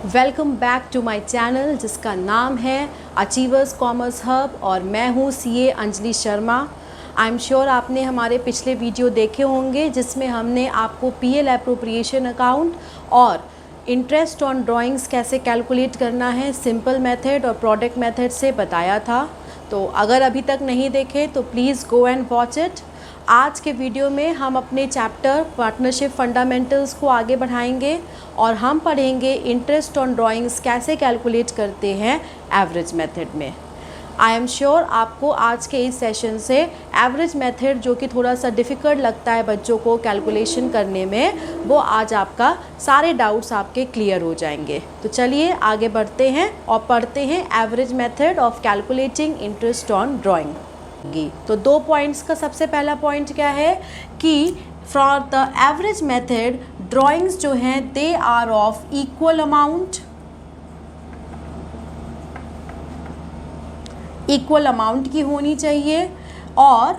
Welcome back to my channel जिसका नाम है अचीवर्स कॉमर्स हब और मैं हूँ CA Anjali Sharma. I am sure आपने हमारे पिछले वीडियो देखे होंगे जिसमें हमने आपको पीएल एप्रोप्रिएशन अकाउंट और इंटरेस्ट ऑन ड्राइंग्स कैसे कैलकुलेट करना है सिंपल मेथड और प्रोडक्ट मेथड से बताया था। तो अगर अभी तक नहीं देखे तो please go and watch it. आज के वीडियो में हम अपने चैप्टर पार्टनरशिप फंडामेंटल्स को आगे बढ़ाएंगे और हम पढ़ेंगे इंटरेस्ट ऑन ड्राइंग्स कैसे कैलकुलेट करते हैं एवरेज मेथड में। आई एम श्योर आपको आज के इस सेशन से एवरेज मेथड जो कि थोड़ा सा डिफ़िकल्ट लगता है बच्चों को कैलकुलेशन करने में, वो आज आपका सारे डाउट्स आपके क्लियर हो जाएंगे। तो चलिए आगे बढ़ते हैं और पढ़ते हैं average method of calculating interest on drawing. तो 2 पॉइंट्स का सबसे पहला पॉइंट क्या है कि for the average method drawings जो हैं they are of equal amount की होनी चाहिए और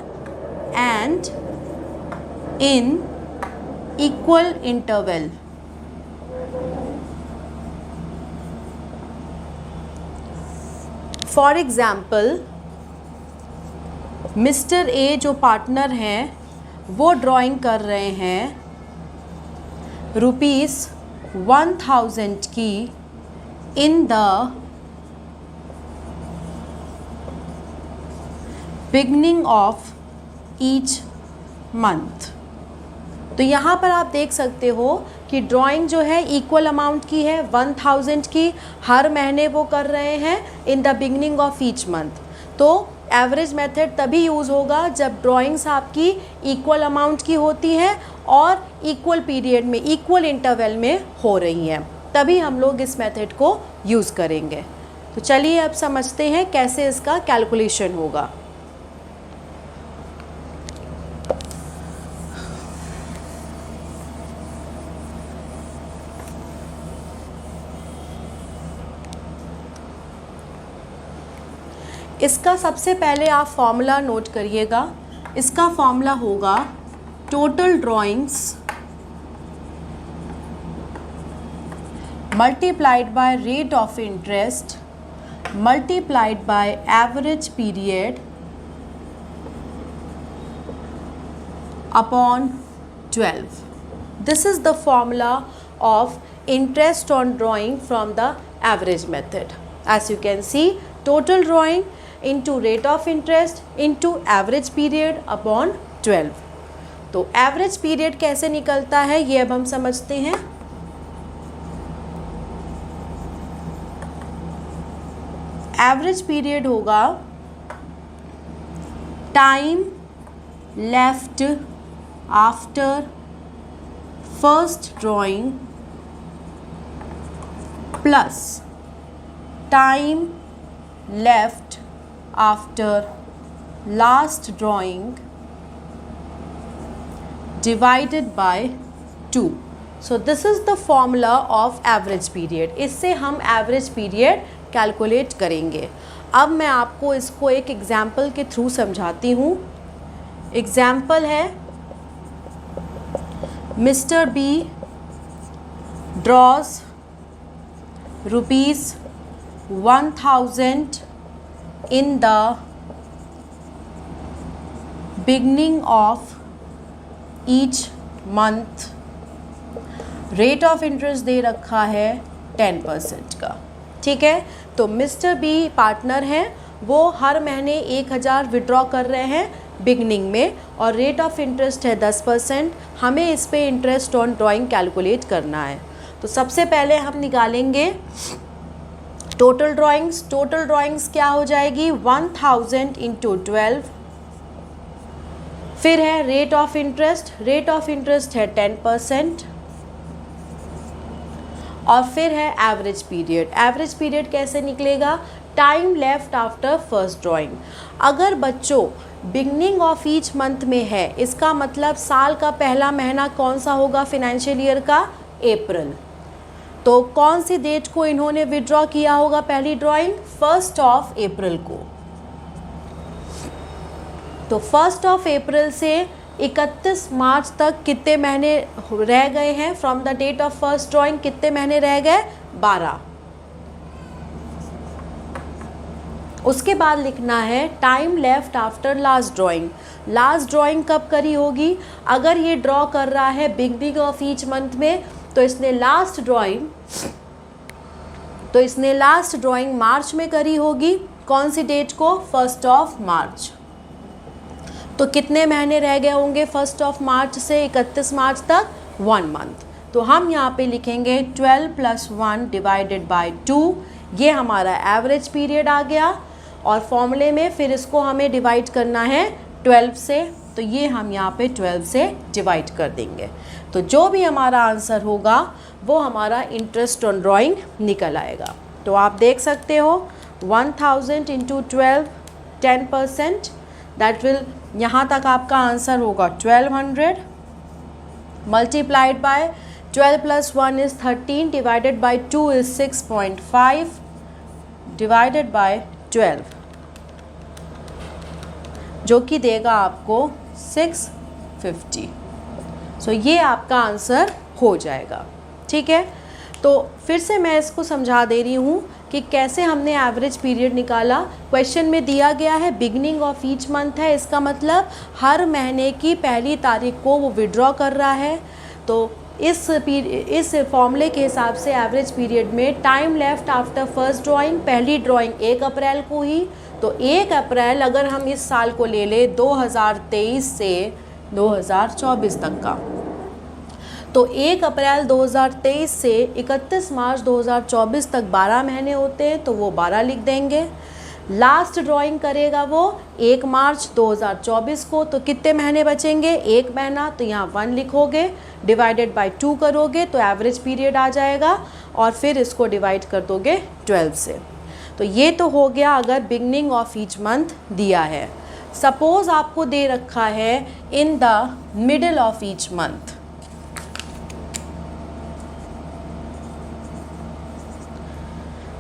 and in equal interval. For example mister A जो पार्टनर हैं वो ड्राइंग कर रहे हैं ₹1000 की in the beginning of each month. तो यहाँ पर आप देख सकते हो कि ड्राइंग जो है इक्वल अमाउंट की है, 1000 की हर महीने वो कर रहे हैं in the beginning of each month. तो एवरेज मेथड तभी यूज़ होगा जब ड्राइंग्स आपकी इक्वल अमाउंट की होती हैं और इक्वल पीरियड में इक्वल इंटरवल में हो रही हैं, तभी हम लोग इस मेथड को यूज़ करेंगे। तो चलिए अब समझते हैं कैसे इसका कैलकुलेशन होगा। इसका सबसे पहले आप फॉर्मूला नोट करिएगा। इसका फॉर्मूला होगा total drawings multiplied by rate of interest multiplied by average period upon 12। This is the formula of interest on drawing from the average method. As you can see, total drawing into rate of interest into average period upon 12। तो average period कैसे निकलता है ये अब हम समझते हैं। average period होगा time left after first drawing plus time left after last drawing divided by 2। So this is the formula of average period। इससे हम average period कैलकुलेट करेंगे। अब मैं आपको इसको एक एग्जाम्पल के थ्रू समझाती हूँ। एग्जाम्पल है mister B draws ₹1000 in the beginning of each month। Rate of interest दे रखा है 10% का। ठीक है, तो मिस्टर बी पार्टनर हैं, वो हर महीने 1000 विड्रॉ कर रहे हैं बिगनिंग में और रेट ऑफ इंटरेस्ट है 10%। हमें इस पे इंटरेस्ट ऑन ड्राइंग कैलकुलेट करना है। तो सबसे पहले हम निकालेंगे टोटल ड्राइंग्स। टोटल ड्राइंग्स क्या हो जाएगी 1000 इंटू 12। फिर है rate of interest, rate of interest है 10% और फिर है एवरेज पीरियड। एवरेज पीरियड कैसे निकलेगा time left after first drawing. अगर बच्चों बिगनिंग ऑफ ईच मंथ में है, इसका मतलब साल का पहला महीना कौन सा होगा फाइनेंशियल ईयर का अप्रैल। तो कौन सी डेट को इन्होंने विड्रॉ किया होगा पहली ड्राइंग 1 अप्रैल को। तो 1 अप्रैल से 31 मार्च तक कितने महीने रह गए हैं? From the date of first drawing कितने महीने रह गए? 12। उसके बाद लिखना है time left after last drawing. Last drawing कब करी होगी? अगर ये ड्रॉ कर रहा है बिगनिंग ऑफ ईच मंथ में, तो इसने लास्ट ड्राइंग मार्च में करी होगी। कौन सी डेट को? 1 मार्च। तो कितने महीने रह गए होंगे 1 मार्च से 31 मार्च तक? 1 मंथ। तो हम यहाँ पे लिखेंगे 12 + 1 डिवाइडेड बाय 2। ये हमारा एवरेज पीरियड आ गया। और फॉर्मूले में फिर इसको हमें डिवाइड करना है 12 से, तो ये हम यहाँ पे 12 से डिवाइड कर देंगे। तो जो भी हमारा आंसर होगा वो हमारा इंटरेस्ट ऑन ड्राइंग निकल आएगा। तो आप देख सकते हो 1000 × 12 10%, दैट विल, यहाँ तक आपका आंसर होगा 1200 multiplied by 12 + 1 is 13 divided by 2 is 6.5 divided by 12, जो कि देगा आपको 650। सो ये आपका आंसर हो जाएगा। ठीक है, तो फिर से मैं इसको समझा दे रही हूँ कि कैसे हमने एवरेज पीरियड निकाला। क्वेश्चन में दिया गया है बिगनिंग ऑफ ईच मंथ है, इसका मतलब हर महीने की पहली तारीख को वो विड्रॉ कर रहा है। तो इस फॉर्मूले के हिसाब से एवरेज पीरियड में time left after first drawing, पहली ड्राइंग 1 अप्रैल को ही, तो 1 अप्रैल अगर हम इस साल को ले ले 2023 से 2024 तक का, तो 1 अप्रैल 2023 से 31 मार्च 2024 तक 12 महीने होते हैं, तो वो 12 लिख देंगे। लास्ट ड्राइंग करेगा वो 1 मार्च 2024 को, तो कितने महीने बचेंगे? 1 महीना, तो यहाँ 1 लिखोगे, डिवाइडेड बाय 2 करोगे तो एवरेज पीरियड आ जाएगा, और फिर इसको डिवाइड कर दोगे 12 से। तो ये तो हो गया अगर बिगनिंग ऑफ ईच मंथ दिया है। सपोज आपको दे रखा है in the middle of each month,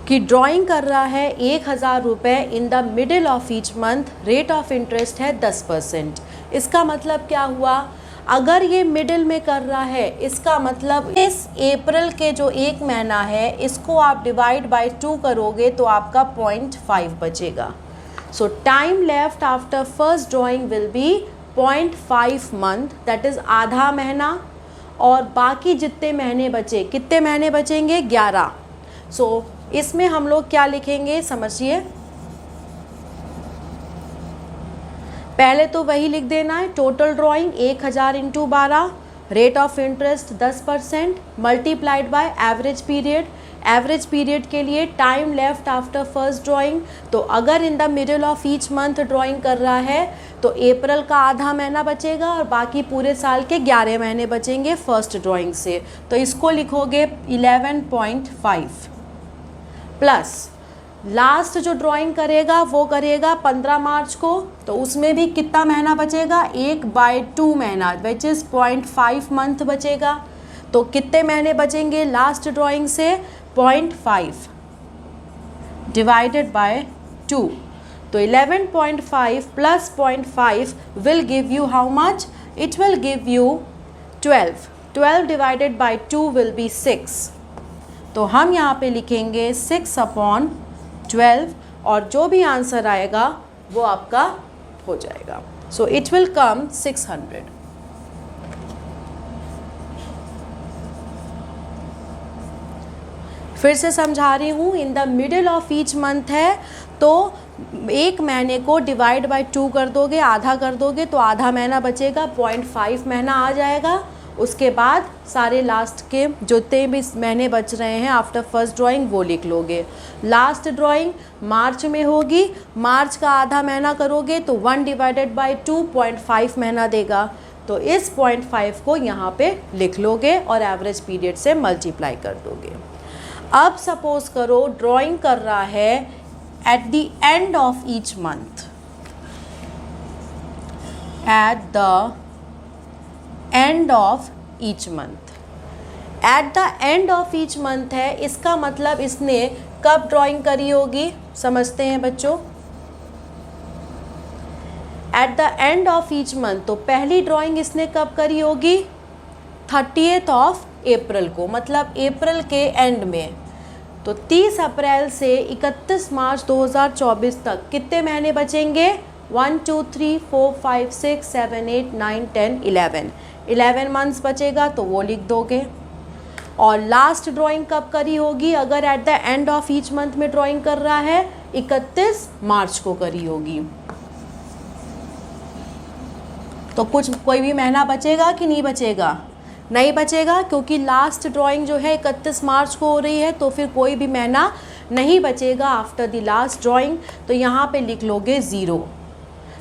कि ड्राइंग कर रहा है 1000 रुपये in the middle of each month, rate of interest है 10%। इसका मतलब क्या हुआ? अगर ये मिडिल में कर रहा है, इसका मतलब इस अप्रैल के जो 1 महीना है इसको आप डिवाइड बाय 2 करोगे तो आपका 0.5 बचेगा। सो time left after first drawing will be 0.5 month, that is आधा महीना। और बाकी जितने महीने बचे, कितने महीने बचेंगे? 11। सो इसमें हम लोग क्या लिखेंगे समझिए। पहले तो वही लिख देना है, total drawing 1000 × 12, rate of interest 10% multiplied by average period. Average period के लिए time left after first drawing, तो अगर in the middle of each month drawing कर रहा है तो अप्रैल का आधा महीना बचेगा और बाकी पूरे साल के 11 महीने बचेंगे फर्स्ट ड्राइंग से। तो इसको लिखोगे 11.5 प्लस लास्ट जो ड्राइंग करेगा वो करेगा 15 मार्च को, तो उसमें भी कितना महीना बचेगा? 1/2 महीना, विच इज़ 0.5 मंथ बचेगा। तो कितने महीने बचेंगे लास्ट ड्राइंग से? 0.5 डिवाइडेड बाय 2। तो 11.5 plus 0.5 will give you how much? It will give you 12। 12 divided by 2 will be 6। तो हम यहाँ पे लिखेंगे 6/12 और जो भी आंसर आएगा वो आपका हो जाएगा। So it will come 600। फिर से समझा रही हूँ, in the middle of each month है तो 1 महीने को डिवाइड बाय 2 कर दोगे, आधा कर दोगे तो आधा महीना बचेगा, 0.5 महीना आ जाएगा। उसके बाद सारे लास्ट के जितने भी महीने बच रहे हैं आफ्टर फर्स्ट ड्राइंग वो लिख लोगे। लास्ट ड्राइंग मार्च में होगी, मार्च का आधा महीना करोगे तो 1 डिवाइडेड बाय 2 0.5 महीना देगा, तो इस 0.5 को यहाँ पे लिख लोगे और एवरेज पीरियड से मल्टीप्लाई कर दोगे। अब सपोज करो ड्राइंग कर रहा है at the end of each month, at the end of each month. At the end of each month है, इसका मतलब इसने कब ड्राइंग करी होगी समझते हैं बच्चों। At the end of each month, तो पहली ड्राइंग इसने कब करी होगी? 30th ऑफ अप्रैल को, मतलब अप्रैल के एंड में। तो 30 अप्रैल से 31 मार्च 2024 तक कितने महीने बचेंगे? 1 2 3 4 5 6 7 8 9 10 11 मंथ्स बचेगा, तो वो लिख दोगे। और लास्ट ड्राइंग कब करी होगी? अगर at the end of each month में ड्राइंग कर रहा है, 31 मार्च को करी होगी। तो कोई भी महीना बचेगा कि नहीं बचेगा? नहीं बचेगा, क्योंकि लास्ट ड्राइंग जो है 31 मार्च को हो रही है, तो फिर कोई भी महीना नहीं बचेगा आफ्टर द लास्ट ड्राइंग। तो यहाँ पे लिख लोगे 0।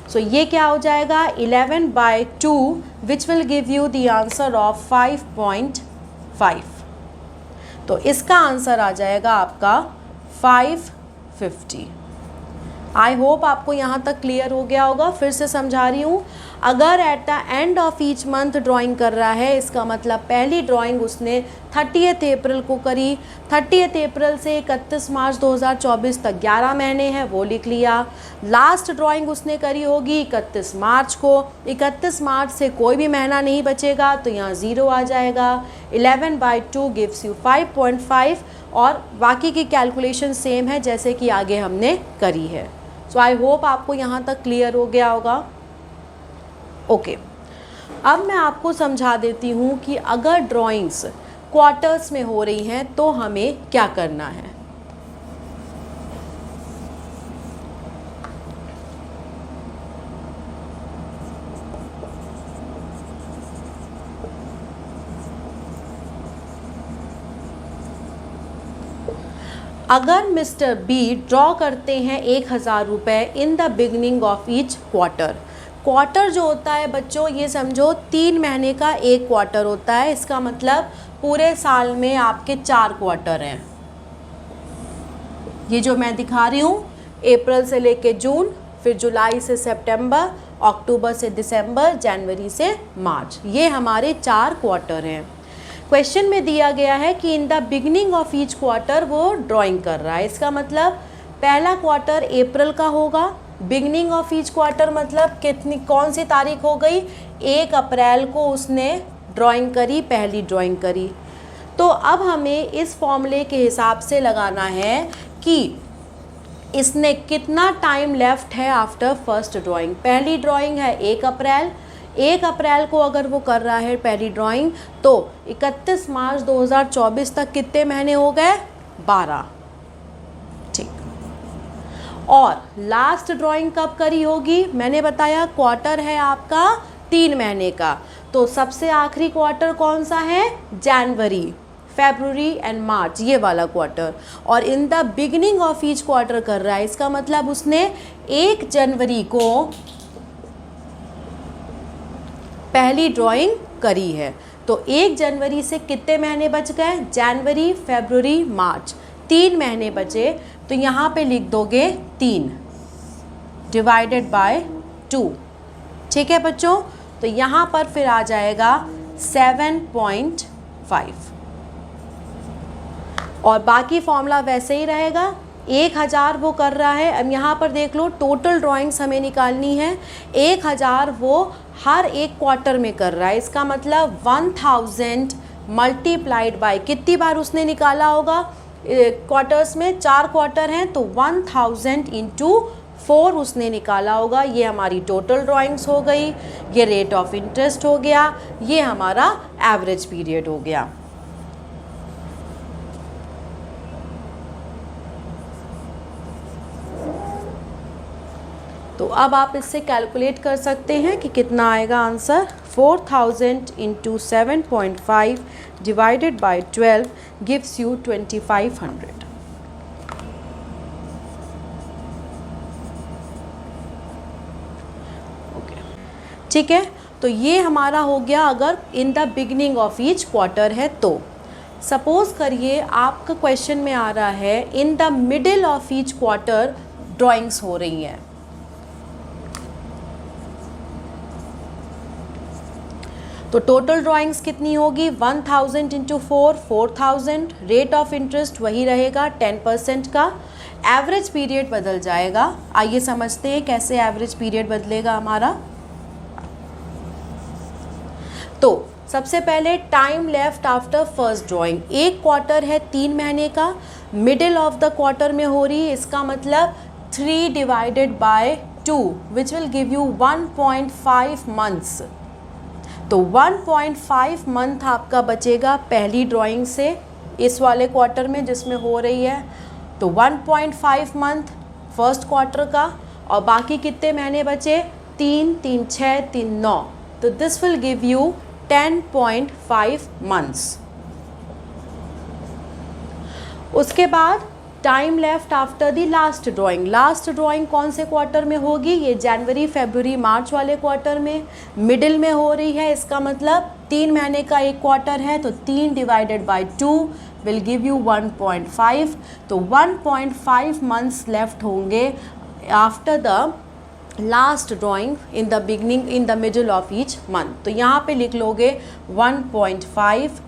सो ये क्या हो जाएगा? 11/2 which will give you the answer of 5.5। तो इसका आंसर आ जाएगा आपका 550। आई होप आपको यहाँ तक क्लियर हो गया होगा। फिर से समझा रही हूँ, अगर at the end of each month drawing कर रहा है, इसका मतलब पहली ड्राइंग उसने 30th अप्रैल को करी। 30th अप्रैल से 31 मार्च 2024 तक 11 महीने हैं, वो लिख लिया। लास्ट ड्राइंग उसने करी होगी 31 मार्च को। 31 मार्च से कोई भी महीना नहीं बचेगा, तो यहाँ 0 आ जाएगा। 11/2 गिव्स यू 5.5। और बाकी की कैलकुलेशन सेम है जैसे कि आगे हमने करी है। सो आई होप आपको यहाँ तक क्लियर हो गया होगा। ओके, अब मैं आपको समझा देती हूँ कि अगर ड्राइंग्स क्वार्टर्स में हो रही हैं तो हमें क्या करना है। अगर मिस्टर बी ड्रॉ करते हैं 1000 रुपये in the beginning of each quarter. Quarter जो होता है बच्चों, ये समझो 3 महीने का एक क्वार्टर होता है। इसका मतलब पूरे साल में आपके 4 क्वार्टर हैं। ये जो मैं दिखा रही हूँ, अप्रैल से लेके जून, फिर जुलाई से सितंबर, अक्टूबर से दिसंबर, जनवरी से मार्च, ये हमारे 4 क्वार्टर हैं। क्वेश्चन में दिया गया है कि in the beginning of each quarter वो ड्राइंग कर रहा है। इसका मतलब पहला क्वार्टर अप्रैल का होगा। बिगनिंग ऑफ ईच क्वार्टर मतलब कौन सी तारीख हो गई? 1 अप्रैल को उसने ड्राइंग करी, पहली ड्राइंग करी। तो अब हमें इस फॉर्मूले के हिसाब से लगाना है कि इसने कितना टाइम लेफ्ट है आफ्टर फर्स्ट ड्राइंग। पहली ड्राइंग है 1 अप्रैल। 1 अप्रैल को अगर वो कर रहा है पहली ड्राइंग, तो 31 मार्च 2024 तक कितने महीने हो गए? 12। ठीक। और लास्ट ड्राइंग कब करी होगी? मैंने बताया क्वार्टर है आपका 3 महीने का, तो सबसे आखिरी क्वार्टर कौन सा है? जनवरी, फरवरी एंड मार्च, ये वाला क्वार्टर। और in the beginning of each quarter कर रहा है। इसका मतलब उसने 1 जनवरी को पहली ड्राइंग करी है। तो 1 जनवरी से कितने महीने बच गए? जनवरी, फरवरी, मार्च, 3 महीने बचे। तो यहाँ पे लिख दोगे 3 डिवाइडेड बाय 2। ठीक है बच्चों, तो यहाँ पर फिर आ जाएगा 7.5। और बाकी फॉर्मूला वैसे ही रहेगा। 1000 वो कर रहा है। अब यहाँ पर देख लो, टोटल ड्राइंग्स हमें निकालनी है। 1000 वो हर एक क्वार्टर में कर रहा है। इसका मतलब 1000 मल्टीप्लाइड बाय, कितनी बार उसने निकाला होगा? क्वार्टर्स में 4 क्वार्टर हैं, तो 1000 इंटू 4 उसने निकाला होगा। ये हमारी टोटल ड्राइंग्स हो गई, ये रेट ऑफ इंटरेस्ट हो गया, ये हमारा एवरेज पीरियड हो गया। तो अब आप इससे कैलकुलेट कर सकते हैं कि कितना आएगा answer. 4000 into 7.5 divided by 12 gives you 2500। Okay, ठीक है। तो ये हमारा हो गया अगर in the beginning of each quarter है तो। सपोज करिए आपका क्वेश्चन में आ रहा है in the middle of each quarter drawings हो रही हैं। तो टोटल ड्राइंग्स कितनी होगी, 1000 इंटू 4, 4000। रेट ऑफ इंटरेस्ट वही रहेगा 10% का। एवरेज पीरियड बदल जाएगा। आइए समझते हैं कैसे एवरेज पीरियड बदलेगा हमारा। तो सबसे पहले time left after first drawing. एक क्वार्टर है 3 महीने का, मिडिल ऑफ द क्वार्टर में हो रही है, इसका मतलब 3 divided by 2 which will give you 1.5 months. तो 1.5 मंथ आपका बचेगा पहली ड्राइंग से इस वाले क्वार्टर में जिसमें हो रही है। तो 1.5 मंथ फर्स्ट क्वार्टर का, और बाकी कितने महीने बचे, 3, 3, 6, 3, 9। तो this will give you 10.5 months. उसके बाद time left after the last drawing. Last drawing कौन से क्वार्टर में होगी, ये जनवरी फरवरी मार्च वाले क्वार्टर में, मिडिल में हो रही है, इसका मतलब 3 महीने का एक क्वार्टर है, तो 3 divided by 2 will give you 1.5। तो 1.5 मंथ्स लेफ्ट होंगे after the last drawing in the beginning in the middle of each month. तो यहाँ पे लिख लोगे 1.5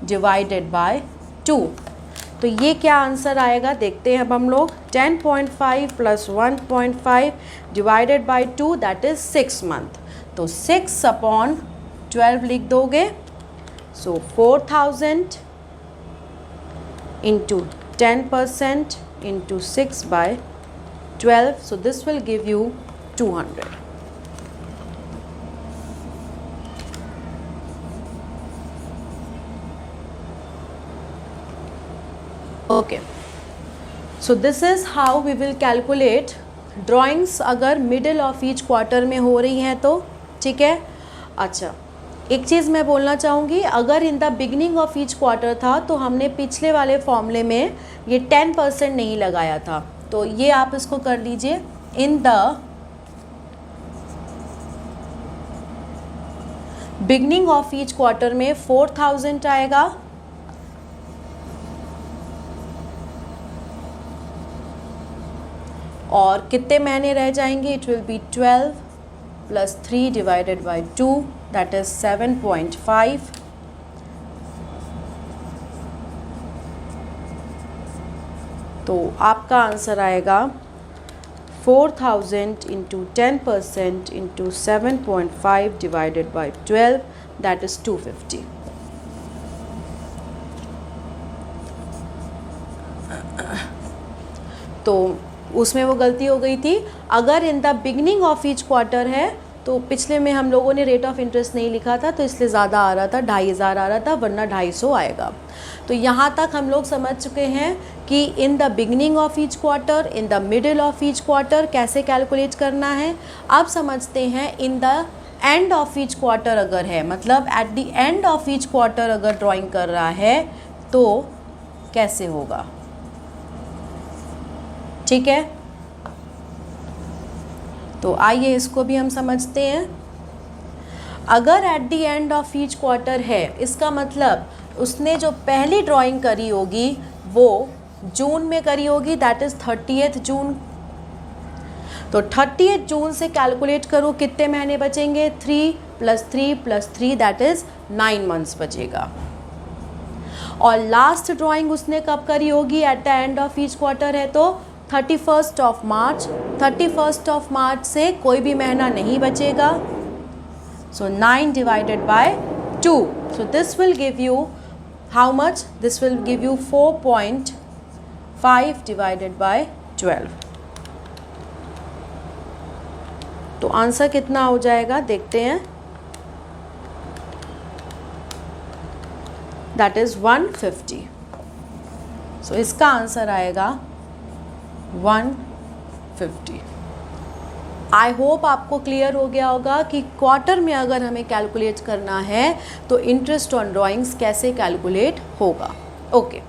डिवाइडेड बाय 2। तो ये क्या आंसर आएगा देखते हैं अब हम लोग। 10.5 plus 1.5 divided by 2 that is 6 month. तो 6/12 लिख दोगे। सो 4000 into 10% into 6/12, so this will give you 200. Okay, so this is how we will calculate drawings अगर middle of each quarter में हो रही हैं तो, ठीक है। अच्छा, एक चीज़ मैं बोलना चाहूँगी, अगर in the beginning of each quarter था तो हमने पिछले वाले फॉर्मूले में ये 10% नहीं लगाया था, तो ये आप इसको कर लीजिए। In the beginning of each quarter में 4000 आएगा, और कितने महीने रह जाएंगे, it will be 12 plus 3 divided by 2 that is 7.5। तो आपका आंसर आएगा 4000 into 10% into 7.5 divided by 12 that is 250। तो उसमें वो गलती हो गई थी, अगर in the beginning of each quarter है तो पिछले में हम लोगों ने रेट ऑफ इंटरेस्ट नहीं लिखा था तो इसलिए ज़्यादा आ रहा था, 2500 आ रहा था, वरना 250 आएगा। तो यहाँ तक हम लोग समझ चुके हैं कि in the beginning of each quarter, in the middle of each quarter कैसे कैलकुलेट करना है। अब समझते हैं in the end of each quarter अगर है, मतलब at the end of each quarter अगर ड्राइंग कर रहा है तो कैसे होगा, ठीक है। तो आइए इसको भी हम समझते हैं। अगर at the end of each quarter है, इसका मतलब उसने जो पहली ड्राइंग करी होगी वो जून में करी होगी, दैट इज़ 30 जून। तो 30 जून से कैलकुलेट करो कितने महीने बचेंगे, 3 + 3 + 3 दैट इज़ 9 मंथ्स बचेगा। और लास्ट ड्राइंग उसने कब करी होगी, at the end of each quarter है तो 31 मार्च। 31 मार्च से कोई भी महीना नहीं बचेगा, सो 9 divided by 2। So this will give you how much, this will give you 4.5 divided by 12। तो आंसर कितना हो जाएगा देखते हैं, दैट इज़ 150। सो इसका आंसर आएगा 150। आई होप आपको क्लियर हो गया होगा कि क्वार्टर में अगर हमें कैलकुलेट करना है तो इंटरेस्ट ऑन ड्राइंग्स कैसे कैलकुलेट होगा। ओके,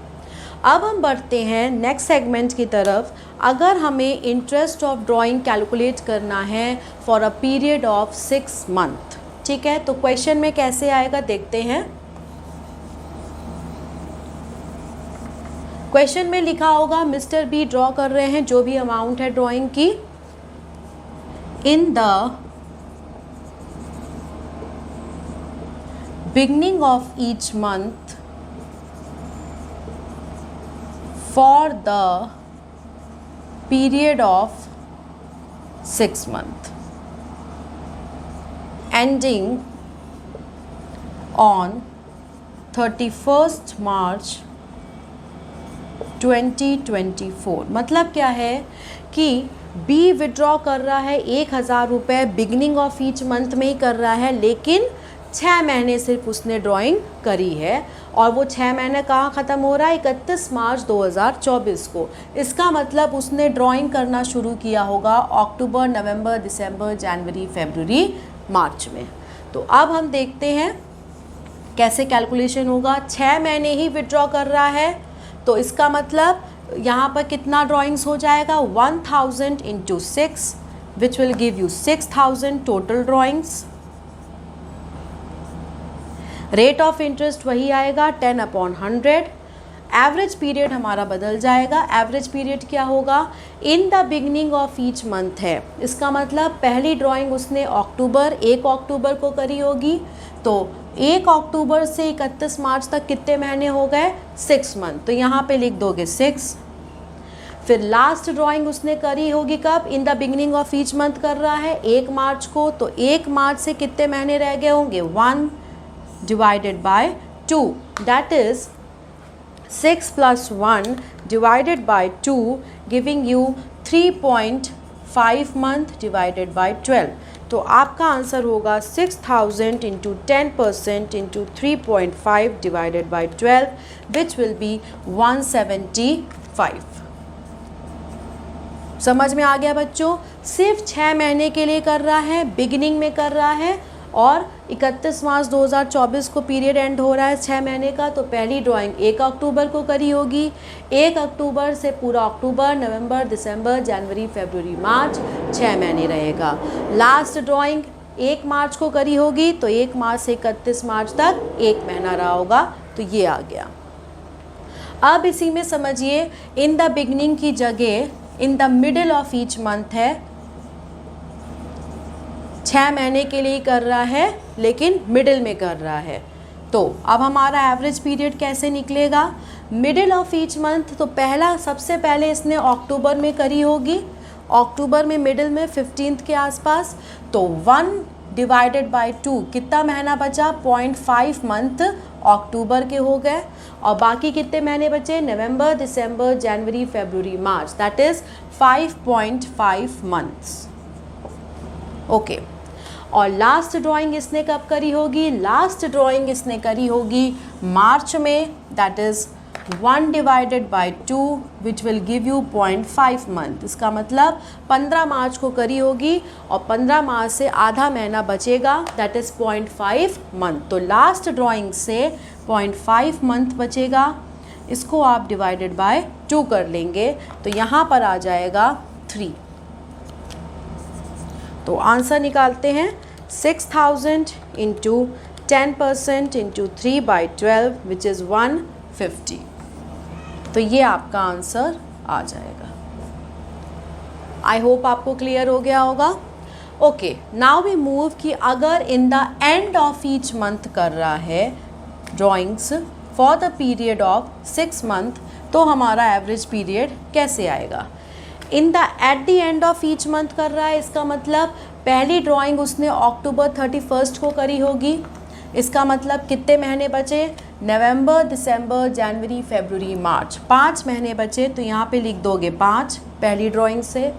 अब हम बढ़ते हैं नेक्स्ट सेगमेंट की तरफ। अगर हमें इंटरेस्ट ऑफ ड्राइंग कैलकुलेट करना है for a period of 6 month, ठीक है, तो क्वेश्चन में कैसे आएगा देखते हैं। क्वेश्चन में लिखा होगा मिस्टर बी ड्रॉ कर रहे हैं जो भी अमाउंट है ड्राइंग की, in the beginning of each month for the period of 6 months ending on 31st March 2024। मतलब क्या है कि बी विड्रॉ कर रहा है 1000 रुपये बिगनिंग ऑफ ईच मंथ में ही कर रहा है, लेकिन 6 महीने सिर्फ उसने ड्राइंग करी है और वो 6 महीने कहाँ ख़त्म हो रहा है, 31 मार्च 2024 को। इसका मतलब उसने ड्राइंग करना शुरू किया होगा अक्टूबर, नवंबर, दिसंबर, जनवरी, फरवरी, मार्च में। तो अब हम देखते हैं कैसे कैलकुलेशन होगा। 6 महीने ही विड्रॉ कर रहा है, तो इसका मतलब यहाँ पर कितना ड्राइंग्स हो जाएगा, 1000 into 6 which will give you 6000 total drawings. Rate of interest वही आएगा 10/100। एवरेज पीरियड हमारा बदल जाएगा। एवरेज पीरियड क्या होगा, in the beginning of each month है, इसका मतलब पहली ड्राइंग उसने अक्टूबर 1 अक्टूबर को करी होगी, तो 1 अक्टूबर से 31 मार्च तक कितने महीने हो गए, 6 मंथ। तो यहाँ पे लिख दोगे 6। फिर लास्ट ड्राइंग उसने करी होगी कब, in the beginning of each month कर रहा है 1 मार्च को, तो 1 मार्च से कितने महीने रह गए होंगे, 1 divided by 2, that is 6 plus 1 divided by 2 giving you 3.5 month divided by 12। तो आपका आंसर होगा 6000 into 10% into 3.5 divided by 12 which will be 175। समझ में आ गया बच्चों, सिर्फ 6 महीने के लिए कर रहा है, बिगिनिंग में कर रहा है और 31 मार्च 2024 को पीरियड एंड हो रहा है 6 महीने का, तो पहली ड्राइंग 1 अक्टूबर को करी होगी। 1 अक्टूबर से पूरा अक्टूबर, नवंबर, दिसंबर, जनवरी, फरवरी, मार्च 6 महीने रहेगा। लास्ट ड्राइंग 1 मार्च को करी होगी, तो 1 मार्च से 31 मार्च तक 1 महीना रहा होगा, तो ये आ गया। अब इसी में समझिए इन द बिगनिंग की जगह in the middle of each month है, 6 महीने के लिए कर रहा है लेकिन मिडिल में कर रहा है। तो अब हमारा एवरेज पीरियड कैसे निकलेगा, मिडिल ऑफ ईच मंथ, तो पहला सबसे पहले इसने अक्टूबर में करी होगी, अक्टूबर में मिडिल में 15th के आसपास, तो 1 डिवाइडेड बाई 2 कितना महीना बचा, 0.5 मंथ अक्टूबर के हो गए, और बाकी कितने महीने बचे, नवंबर, दिसंबर, जनवरी, फरवरी, मार्च, दैट इज़ 5.5 मंथ्स। ओके, और लास्ट ड्राइंग इसने कब करी होगी, लास्ट ड्राइंग इसने करी होगी मार्च में, that is 1 divided by 2 which will give you 0.5 month. इसका मतलब 15 मार्च को करी होगी और 15 मार्च से आधा महीना बचेगा, दैट इज़ 0.5 मंथ। तो लास्ट ड्राइंग से 0.5 मंथ बचेगा, इसको आप डिवाइडेड बाय 2 कर लेंगे, तो यहाँ पर आ जाएगा 3। तो आंसर निकालते हैं 6000 इंटू 10% इंटू 3/12 विच इज़ 150। तो ये आपका आंसर आ जाएगा। आई होप आपको क्लियर हो गया होगा। ओके, नाउ वी मूव कि अगर in the end of each month कर रहा है drawings for the period of 6 month, तो हमारा एवरेज पीरियड कैसे आएगा। In the at the end of each month कर रहा है, इसका मतलब पहली ड्राइंग उसने अक्टूबर 31 को करी होगी, इसका मतलब कितने महीने बचे, नवंबर, दिसंबर, जनवरी, फरवरी, मार्च, 5 महीने बचे, तो यहाँ पे लिख दोगे 5 पहली ड्राइंग से।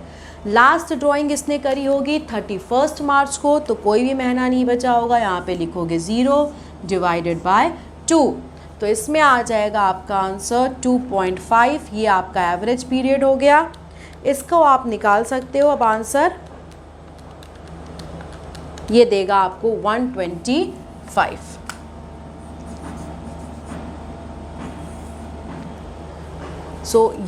लास्ट ड्राइंग इसने करी होगी 31 मार्च को, तो कोई भी महीना नहीं बचा होगा, यहाँ पे लिखोगे 0 डिवाइडेड बाय 2, तो इसमें आ जाएगा आपका आंसर 2.5। ये आपका एवरेज पीरियड हो गया, इसको आप निकाल सकते हो। अब आंसर ये देगा आपको 125।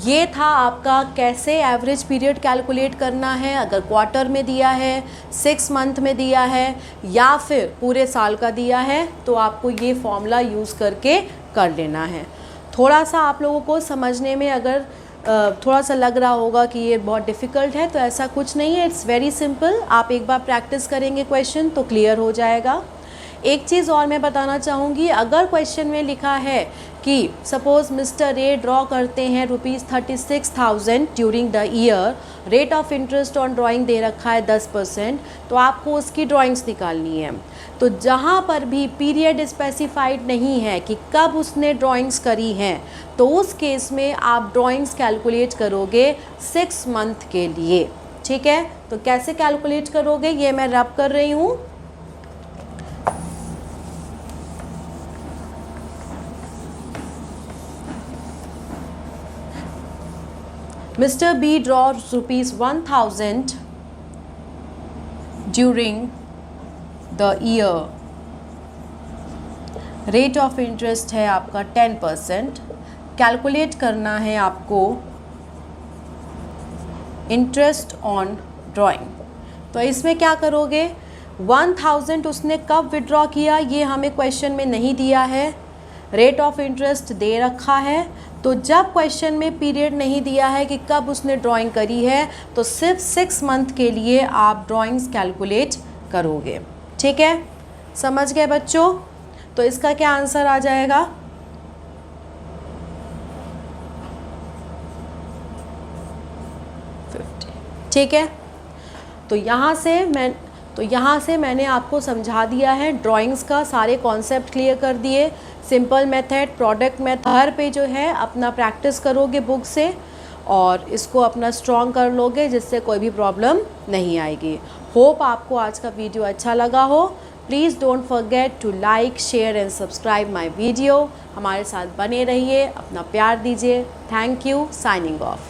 ये था आपका कैसे एवरेज पीरियड कैलकुलेट करना है, अगर क्वार्टर में दिया है, 6 मंथ में दिया है या फिर पूरे साल का दिया है, तो आपको ये फॉर्मूला यूज़ करके कर लेना है। थोड़ा सा आप लोगों को समझने में अगर थोड़ा सा लग रहा होगा कि ये बहुत डिफ़िकल्ट है, तो ऐसा कुछ नहीं है, इट्स वेरी सिंपल। आप एक बार प्रैक्टिस करेंगे क्वेश्चन तो क्लियर हो जाएगा। एक चीज़ और मैं बताना चाहूँगी, अगर क्वेश्चन में लिखा है कि सपोज़ मिस्टर ए ड्रॉ करते हैं ₹36,000 during the year, rate of interest on drawing दे रखा है 10%, तो आपको उसकी ड्राइंग्स निकालनी है। तो जहाँ पर भी पीरियड स्पेसिफाइड नहीं है कि कब उसने ड्राइंग्स करी हैं, तो उस केस में आप ड्राइंग्स कैलकुलेट करोगे 6 मंथ के लिए। ठीक है, तो कैसे कैलकुलेट करोगे ये मैं रब कर रही हूँ। Mr. B draws ₹1,000 during the year. Rate of interest है आपका 10%। कैलकुलेट करना है आपको इंटरेस्ट ऑन ड्राइंग। तो इसमें क्या करोगे, 1000 उसने कब विड्रॉ किया ये हमें क्वेश्चन में नहीं दिया है, रेट ऑफ इंटरेस्ट दे रखा है। तो जब क्वेश्चन में पीरियड नहीं दिया है कि कब उसने ड्राइंग करी है, तो सिर्फ 6 मंथ के लिए आप ड्राइंग्स कैलकुलेट करोगे। ठीक है, समझ गए बच्चों? तो इसका क्या आंसर आ जाएगा? ठीक है, तो यहाँ से मैंने आपको समझा दिया है ड्राइंग्स का, सारे कॉन्सेप्ट क्लियर कर दिए। सिंपल मेथड, प्रोडक्ट मेथड, हर पे जो है अपना प्रैक्टिस करोगे बुक से और इसको अपना स्ट्रॉन्ग कर लोगे, जिससे कोई भी प्रॉब्लम नहीं आएगी। होप आपको आज का वीडियो अच्छा लगा हो। Please don't forget to like, share and subscribe my video. हमारे साथ बने रहिए, अपना प्यार दीजिए। Thank you, signing of.